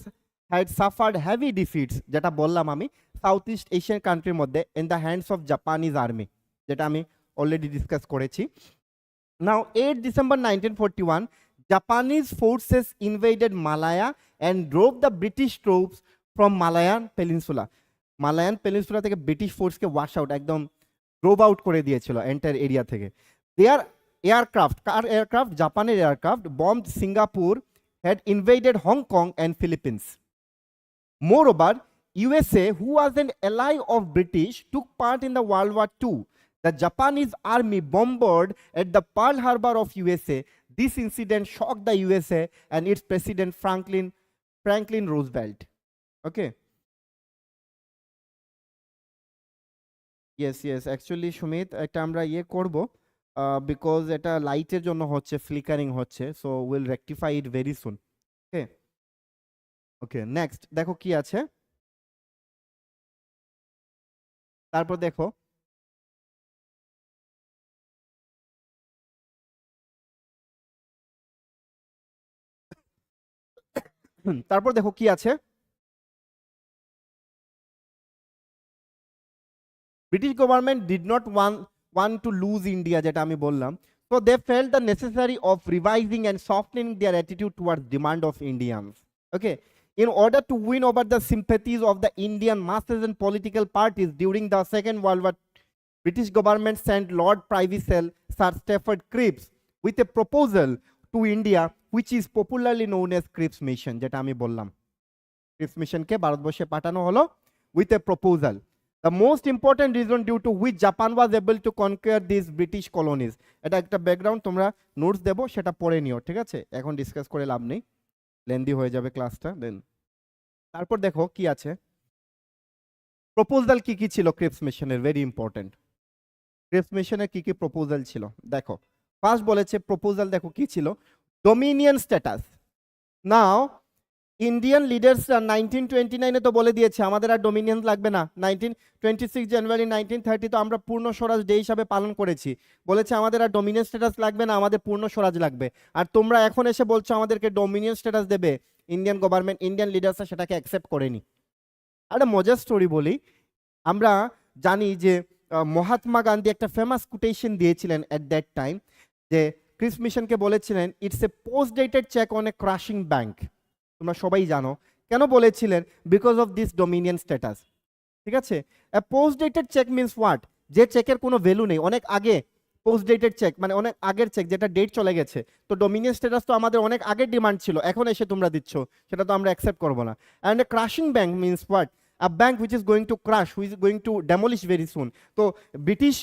had suffered heavy defeats, যেটা বললাম আমি সাউথ ইস্ট এশিয়ান কান্ট্রির মধ্যে, in the hands of Japanese army, যেটা আমি অলরেডি ডিসকাস করেছি। Now 8 December 1941 Japanese forces invaded Malaya and drove the British troops from Malayan Peninsula. Malayan peninsula থেকে British ফোর্সকে ওয়াশ আউট, একদম ড্রোভ আউট করে দিয়েছিল এন্টায়ার এরিয়া থেকে। Their aircraft, কার এয়ারক্রাফট? জাপানের aircraft bombed Singapore, had invaded Hong Kong and Philippines. Moreover, USA, who was an ally of British, took part in the World War II. The Japanese army bombarded at the Pearl Harbor of USA. This incident shocked the USA and its president Franklin Roosevelt. Okay. Yes, actually Sumit এটা আমরা করব because এটা লাইটের জন্য হচ্ছে, flickering হচ্ছে, so will rectify it very soon. Okay next দেখো কি আছে, তারপর দেখো কি আছে। British government did not want to lose India, যেটা আমি বললাম, so they felt the necessary of revising and softening their attitude towards demand of Indians. Okay, in order to win over the sympathies of the Indian masses and political parties during the Second World War, British government sent Lord Privy Seal Sir Stafford Cripps with a proposal to India, which is popularly known as Cripps Mission, যেটা আমি বললাম। Cripps Mission কে ভারতবর্ষে পাঠানো হলো with a proposal. The most important reason due to which Japan was able to conquer these British colonies. এটা একটা background, তোমরা notes দেবো, সেটা পড়ে নিও, ঠিক আছে? এখন ডিসকাস করে লাভ নেই, লেন্দি হয়ে যাবে ক্লাসটা। দেন তারপর দেখো কি আছে, প্রপোজাল কি কি ছিল ক্রিপস মিশনের, ভেরি ইম্পর্টেন্ট। ক্রিপস মিশনের কি কি প্রপোজাল ছিল দেখো। ফার্স্ট বলেছে প্রপোজাল, দেখো কি ছিল, ডোমিনিয়ন স্ট্যাটাস। নাও ইন্ডিয়ান লিডার্স 1929-এ তো বলে দিয়েছে আমাদের আর ডোমিনিয়ন লাগবে না। 26 জানুয়ারি 1930 তো আমরা পূর্ণ স্বরাজ ডে হিসাবে পালন করেছি, বলেছে আমাদের আর ডোমিনিয়ন স্ট্যাটাস লাগবে না, আমাদের পূর্ণ স্বরাজ লাগবে। আর তোমরা এখন এসে বলছো আমাদেরকে ডোমিনিয়ন স্ট্যাটাস দেবে, ইন্ডিয়ান গভর্নমেন্ট, ইন্ডিয়ান লিডার্সরা সেটাকে অ্যাকসেপ্ট করেনি। একটা মজার স্টোরি বলি, আমরা জানি যে মহাত্মা গান্ধী একটা ফেমাস কোটেশন দিয়েছিলেন এট দ্যাট টাইম, যে ক্রিপস মিশনকে বলেছিলেন it's a post dated cheque on a crashing bank. তোমরা সবাই জানো কেন বলেছিলেন, because of this dominion status, ঠিক আছে? A post dated cheque means what, যে চেকের কোনো ভ্যালু নেই, অনেক আগে পোস্ট ডেটেড চেক মানে অনেক আগের চেক, যেটা ডেট চলে গেছে। তো ডোমিনিয়ন স্ট্যাটাস তো আমাদের অনেক আগের ডিমান্ড ছিল, এখন এসে তোমরা দিচ্ছ, সেটা তো আমরা অ্যাকসেপ্ট করবো না। And a crashing bank means what, a bank which is going to crash, who is going to demolish very soon. তো British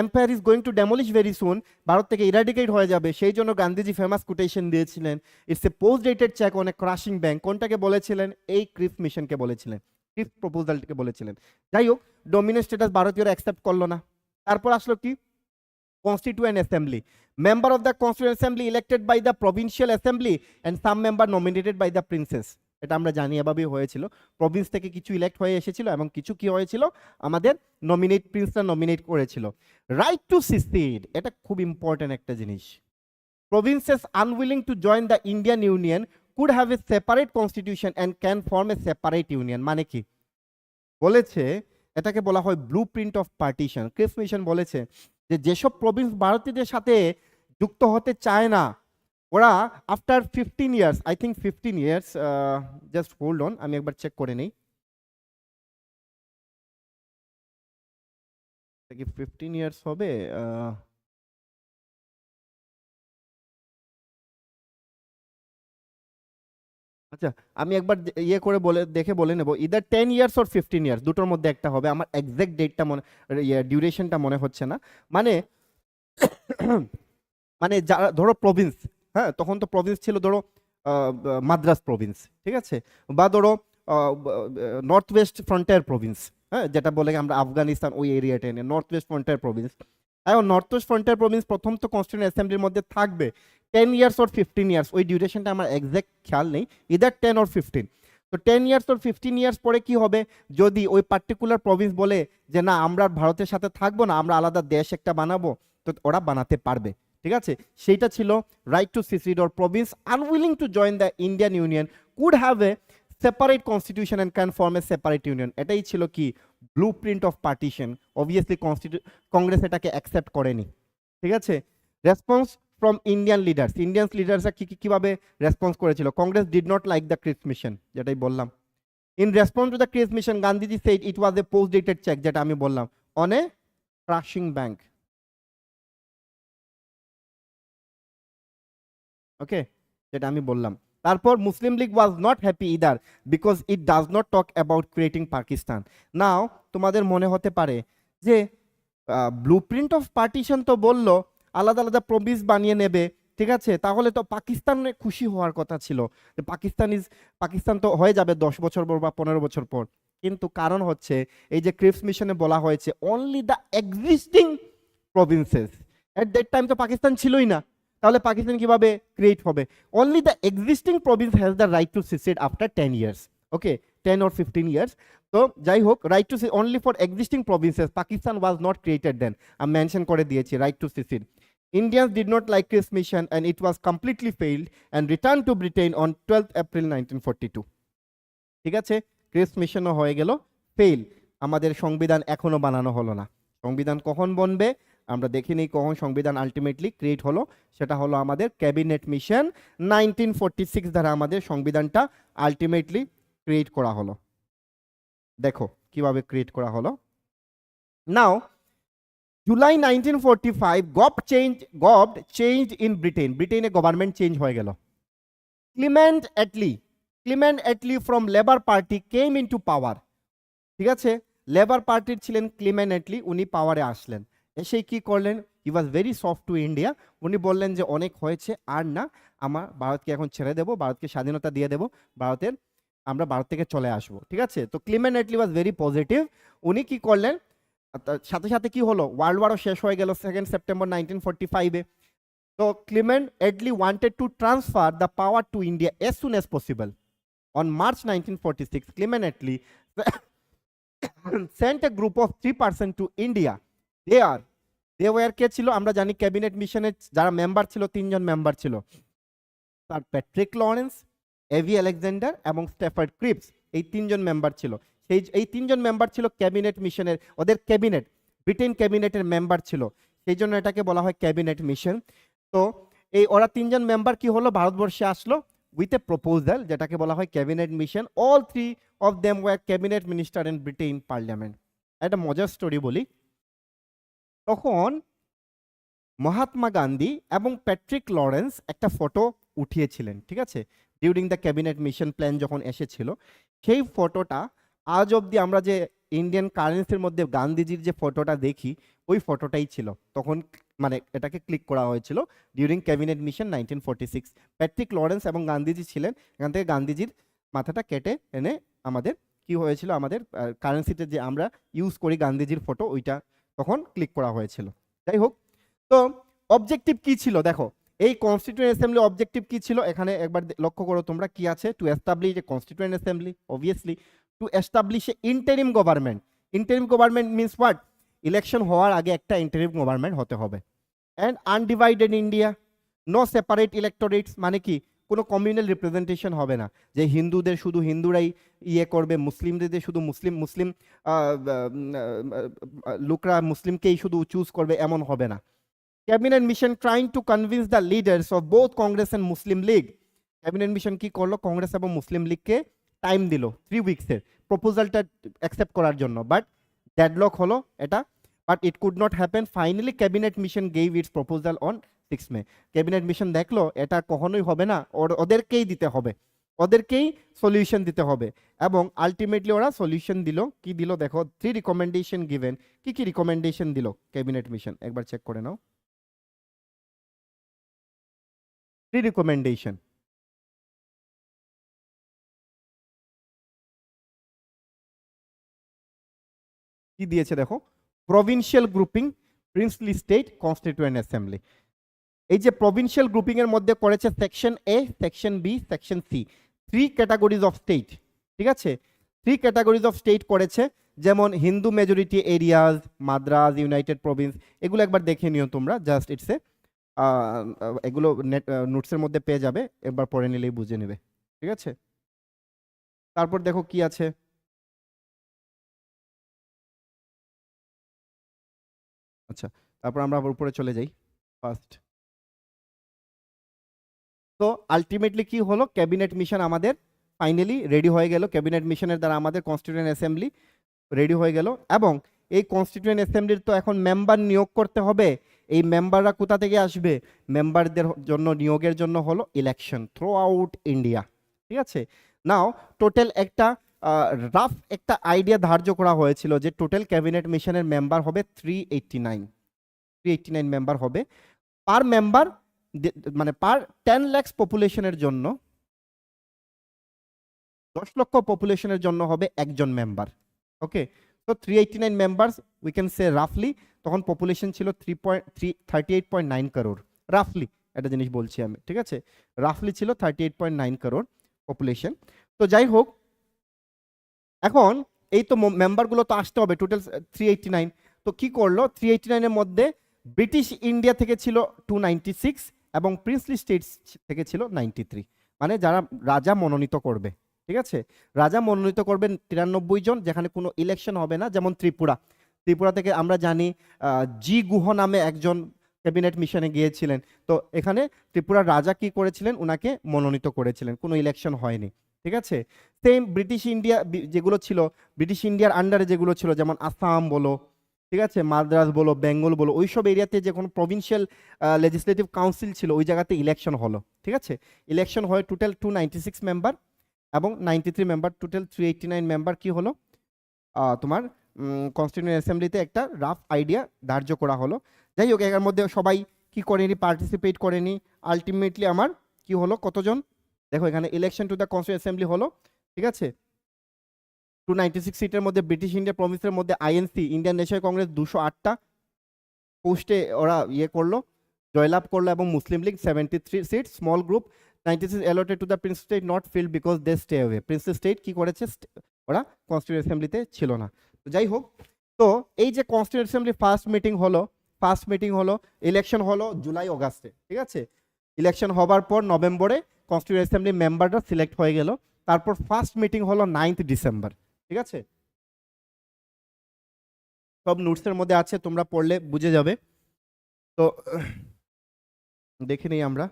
empire is going to demolish very soon, Bharat থেকে ইরাডিকেট হয়ে যাবে, সেই জন্য গান্ধীজি ফেমাস কোটেশন দিয়েছিলেন it's a post dated cheque on a crashing bank. কোনটাকে বলেছিলেন? এই ক্রিপস মিশনকে বলেছিলেন, ক্রিপস প্রপোজালটাকে বলেছিলেন। যাই হোক, ডোমিনিয়ন স্ট্যাটাস ভারতীয়রা অ্যাকসেপ্ট করলো না। তারপর আসলো কি, constituent assembly, member of the constituent assembly elected by the provincial assembly and some member nominated by the princes. এটা আমরা জানি এভাবেই হয়েছিল, প্রভিন্স থেকে কিছু ইলেক্ট হয়ে এসেছিল এবং কিছু কি হয়েছিল, আমাদের নমিনেট, প্রিন্সরা নমিনেট করেছিল। রাইট টু সিসিড, এটা খুব ইম্পর্টেন্ট একটা জিনিস। Provinces unwilling to join the Indian union could have a separate constitution and can form a separate union. মানে কি বলেছে, এটাকে বলা হয় blue print of partition. Cripps mission বলেছে যে যেসব প্রভিন্স ভারতীয়দের সাথে যুক্ত হতে চায় না, ওরা after 15 years, I think 15 years, just hold on, আমি একবার চেক করে নেই, 15 ইয়ার্স হবে। আচ্ছা আমি একবার করে দেখে বলে নেব, ইদার 10 ইয়ার্স অর 15 ইয়ার্স, দুটোর মধ্যে একটা হবে। আমার এক্সাক্ট ডেটটা মনে, ডিউরেশনটা মনে হচ্ছে না। মানে মানে যারা ধরো প্রভিন্স, হ্যাঁ তখন তো প্রভিন্স ছিল ধরো মাদ্রাস প্রভিন্স, ঠিক আছে, বা ধরো নর্থ ওয়েস্ট ফ্রন্টিয়ার প্রভিন্স, হ্যাঁ যেটা বলে আমরা আফগানিস্তান ওই এরিয়াটা এনে নর্থ ওয়েস্ট ফ্রন্টিয়ার প্রভিন্স। এখন নর্থ ওয়েস্ট ফ্রন্টিয়ার প্রভিন্স প্রথম তো কনস্টিটিউয়েন্ট অ্যাসেম্বলির মধ্যে থাকবে 10 ইয়ার্স অর 15 ইয়ার্স, ওই ডিউরেশনটা আমার এক্সাক্ট খেয়াল নেই, ইদার 10 অর 15। তো 10 ইয়ার্স অর 15 ইয়ার্স পরে কি হবে, যদি ওই পার্টিকুলার প্রভিন্স বলে যে না আমরা ভারতের সাথে থাকবো না, আমরা আলাদা দেশ একটা বানাবো, তো ওরা বানাতে পারবে, ঠিক আছে? সেইটা ছিল right to secede or province unwilling to join the Indian union could have a separate constitution and can form a separate union. এটাই ছিল কি blue print of partition, obviously Congress এটাকে অ্যাকসেপ্ট করেনি, ঠিক আছে। রেসপন্স ফ্রম ইন্ডিয়ান লিডার্সরা কিভাবে response করেছিল, Congress did not like the Cripps mission, যেটাই বললাম। In response to the Cripps mission Gandhiji said it was a post dated cheque, যেটা আমি বললাম, on a crashing bank, okay, যেটা আমি বললাম। তারপর Muslim League was not happy either because it does not talk about creating Pakistan. Now তোমাদের মনে হতে পারে যে ব্লু প্রিন্ট অফ পার্টিশন তো বললো আলাদা আলাদা প্রভিন্স বানিয়ে নেবে, ঠিক আছে, তাহলে তো পাকিস্তানে খুশি হওয়ার কথা ছিল, যে পাকিস্তান তো হয়ে যাবে 10 বছর পর বা 15 বছর পর। কিন্তু কারণ হচ্ছে এই যে ক্রিপস মিশনে বলা হয়েছে only the existing provinces, at that time তো পাকিস্তান ছিলই না, তাহলে পাকিস্তান কিভাবে ক্রিয়েট হবে, only the existing province has the right to secede after 10 years, okay, 10 or 15 years। তো যাই হোক, right to only for existing provinces, Pakistan was not created then, আমি মেনশন করে দিয়েছি right to secede. Indians did not like this mission and it was completely failed and returned to Britain on 12th April 1942, ঠিক আছে। Chris মিশনও হয়ে গেল fail, আমাদের সংবিধান এখনো বানানো হলো না। সংবিধান কখন বনবে আমরা দেখিনি, কখন সংবিধান আলটিমেটলি ক্রিয়েট হলো, সেটা হলো আমাদের ক্যাবিনেট মিশন 1946 দ্বারা আমাদের সংবিধানটা আলটিমেটলি ক্রিয়েট করা হলো। দেখো কিভাবে ক্রিয়েট করা হলো। Now July 1945 government change in ব্রিটেনে গভর্নমেন্ট চেঞ্জ হয়ে গেল। Clement Attlee from Labour party came into power, ঠিক আছে, লেবার পার্টির ছিলেন ক্লিমেন্ট অ্যাটলি, উনি পাওয়ারে আসলেন, এসে কি করলেন, he was very soft to India, উনি বললেন যে অনেক হয়েছে আর না, আমার ভারতকে এখন ছেড়ে দেবো, ভারতকে স্বাধীনতা দিয়ে দেবো, আমরা ভারত থেকে চলে আসবো, ঠিক আছে। তো Clement Atlee was very positive, উনি কি করলেন, তার সাথে সাথে কি হলো, ওয়ার্ল্ড ওয়ারও শেষ হয়ে গেল 2 সেপ্টেম্বর 1945-এ। তো Clement Attlee wanted to transfer the power to India as soon as possible. On March 1946, Clement Attlee sent a group of 3 persons to India. They were কে ছিল আমরা জানি, ক্যাবিনেট মিশনের যারা মেম্বার ছিল 3জন মেম্বার ছিল, Sir Patrick Lawrence, A V Alexander এবং স্টেফার্ড ক্রিপস, এই 3জন মেম্বার ছিল। এই 3জন মেম্বার ছিল ক্যাবিনেট মিশনের, ওদের ক্যাবিনেট ব্রিটেন ক্যাবিনেটের মেম্বার ছিল, সেই জন্য এটাকে বলা হয় ক্যাবিনেট মিশন। তো এই ওরা 3জন মেম্বার কি হলো, ভারতবর্ষে আসলো with a proposal, যেটাকে বলা হয় cabinet mission. all 3 of them were cabinet minister in Britain parliament। একটা মজার স্টোরি বলি, তখন মহাত্মা গান্ধী এবং প্যাট্রিক লরেন্স একটা ফটো উঠিয়েছিলেন, ঠিক আছে, during the cabinet mission plan যখন এসেছিল, সেই ফটোটা আজ অবধি আমরা যে ইন্ডিয়ান কারেন্সির মধ্যে গান্ধীজির যে ফটোটা দেখি, ওই ফটোটাই ছিল তখন, মানে এটাকে ক্লিক করা হয়েছিল during cabinet mission 1946। Patrick Lawrence এবং গান্ধীজি ছিলেন, এখান থেকে গান্ধীজির মাথাটা কেটে এনে আমাদের কি হয়েছিল, আমাদের কারেন্সিতে যে আমরা ইউজ করি গান্ধীজির ফটো, ওইটা তখন ক্লিক করা হয়েছিল। যাই হোক, তো অবজেক্টিভ কি ছিল দেখো, এই কনস্টিটিউয়েন্ট অ্যাসেম্বলি অবজেক্টিভ কি ছিল, এখানে একবার লক্ষ্য করো তোমরা কি আছে, to establish a constituent assembly, obviously to establish a interim government. Interim government means what, election হওয়ার আগে একটা ইন্টারিম গভর্নমেন্ট হতে হবে। And undivided India, no separate electorates, মানে কি কোনো কমিউনাল রিপ্রেজেন্টেশন হবে না, যে হিন্দুদের শুধু হিন্দুরাই ইয়ে করবে, মুসলিমদের শুধু মুসলিম লোকরা মুসলিমকেই শুধু চুজ করবে, এমন হবে না। Cabinet mission trying to convince the leaders of both Congress and Muslim League. Cabinet mission কি করলো, কংগ্রেস এবং মুসলিম লীগকে টাইম দিল 3 উইকসের প্রপোজালটা অ্যাকসেপ্ট করার জন্য, বাট ডেডলক হলো এটা, but it could not happen. Finally cabinet mission gave it's proposal on 6 May. Cabinet mission দেখলো এটা কখনোই হবে না, ওদেরকেই দিতে হবে, ওদেরকেই সলিউশন দিতে হবে, এবং আলটিমেটলি ওরা সলিউশন দিল। কি দিল দেখো, 3 রিকমেন্ডেশন গিভেন। কি কি রিকমেন্ডেশন দিল ক্যাবিনেট মিশন, একবার চেক করে নাও। 3 রিকমেন্ডেশন, কি দিয়েছে দেখো, provincial grouping, princely state, constituent assembly. এই যে প্রভিন্সিয়াল গ্রুপিং এর মধ্যে করেছে section A, section B, section C, 3 categories of state, ঠিক আছে, 3 ক্যাটাগরিজ অফ স্টেট করেছে, যেমন Hindu majority areas, Madras, united province, এগুলো একবার দেখে নিও তোমরা, জাস্ট ইটস এ এগুলো নোটসের মধ্যে পেয়ে যাবে, একবার পড়ে নিলেই বুঝে নেবে, ঠিক আছে। তারপর দেখো কি আছে, আচ্ছা, তারপর আমরা আবার উপরে চলে যাই ফার্স্ট। তো আলটিমেটলি কি হলো, ক্যাবিনেট মিশন আমাদের ফাইনালি রেডি হয়ে গেল। ক্যাবিনেট মিশনের দ্বারা আমাদের কনস্টিটিউয়েন্ট অ্যাসেম্বলি রেডি হয়ে গেল, এবং এই কনস্টিটিউয়েন্ট অ্যাসেম্বলির তো এখন মেম্বার নিয়োগ করতে হবে। এই মেম্বাররা কোথা থেকে আসবে? মেম্বারদের জন্য নিয়োগের জন্য হলো ইলেকশন থ্রু আউট ইন্ডিয়া। ঠিক আছে, নাও টোটাল একটা রাফ একটা আইডিয়া ধার্য করা হয়েছিল যে টোটাল ক্যাবিনেট মিশনের মেম্বার হবে 389 মেম্বার হবে। পার মেম্বার মানে পার 10 লাখ পপুলেশনের জন্য, 10 লক্ষ পপুলেশনের জন্য হবে একজন মেম্বার। ওকে, তো 389 মেম্বার্স উই ক্যান সে রাফলি, তখন পপুলেশন ছিল 38.9 করোড় রাফলি, একটা জিনিস বলছি আমি, ঠিক আছে, রাফলি ছিল 38.9 করোড় পপুলেশন। তো যাই হোক, এখন এই তো মেম্বারগুলো তো আসতে হবে টোটাল 389। তো কি করলো, 389 এর মধ্যে ব্রিটিশ ইন্ডিয়া থেকে ছিল 296 এবং প্রিন্সলি স্টেটস থেকে ছিল 93, মানে যারা রাজা মনোনীত করবে। ঠিক আছে, রাজা মনোনীত করবেন 93 জন, যেখানে কোনো ইলেকশন হবে না। যেমন ত্রিপুরা থেকে আমরা জানি জি গুহ নামে একজন ক্যাবিনেট মিশনে গিয়েছিলেন। তো এখানে ত্রিপুরার রাজা কি করেছিলেন, উনাকে মনোনীত করেছিলেন, কোনো ইলেকশন হয়নি। ঠিক আছে, সেম ব্রিটিশ ইন্ডিয়া যেগুলো ছিল, ব্রিটিশ ইন্ডিয়ার আন্ডারে যেগুলো ছিল, যেমন আসাম বলো, ঠিক আছে, মাদ্রাজ বলো, বেঙ্গল বলো, ওইসব এরিয়াতে যে কোনো প্রভিন্সিয়াল লেজিসলেটিভ কাউন্সিল ছিল, ওই জায়গাতে ইলেকশন হলো। ঠিক আছে, ইলেকশন হয়ে টোটাল 296 মেম্বার এবং 93 মেম্বার, টোটাল 389 মেম্বার কি হলো, তোমার কনস্টিটিউয়েন্ট অ্যাসেম্বলিতে একটা রাফ আইডিয়া ধার্য করা হলো। যাই হোক, এর মধ্যে সবাই কি করেনি, পার্টিসিপেট করেনি। আলটিমেটলি আমার কি হলো, কতজন, দেখো এখানে election to the constituent assembly হলো। ঠিক আছে, 296 সিটের মধ্যে ব্রিটিশ ইন্ডিয়া প্রভিন্সের মধ্যে আইএনসি, ইন্ডিয়ান ন্যাশনাল কংগ্রেস 208টা পোস্টে ওরা করলো, জয়লাভ করলো, এবং Muslim League 73 seat, small group 96 allotted to the Prince State not filled because they stay away। Prince state কি করেছে, ওরা কনস্টিটিউয়েন্ট অ্যাসেম্বলিতে ছিল না। তো যাই হোক, তো এই যে কনস্টিটিউয়েন্ট অ্যাসেম্বলি ফার্স্ট মিটিং হলো, ইলেকশন হলো জুলাই অগাস্টে। ঠিক আছে, ইলেকশন হবার পর নভেম্বরে কনস্টিটিউয়েন্ট অ্যাসেম্বলি মেম্বাররা সিলেক্ট হয়ে গেল। তারপর ফার্স্ট মিটিং হলো 9 ডিসেম্বর। ঠিক আছে, সব নোটসের মধ্যে আছে, তোমরা পড়লে বুঝে যাবে। তো দেখে নেই আমরা।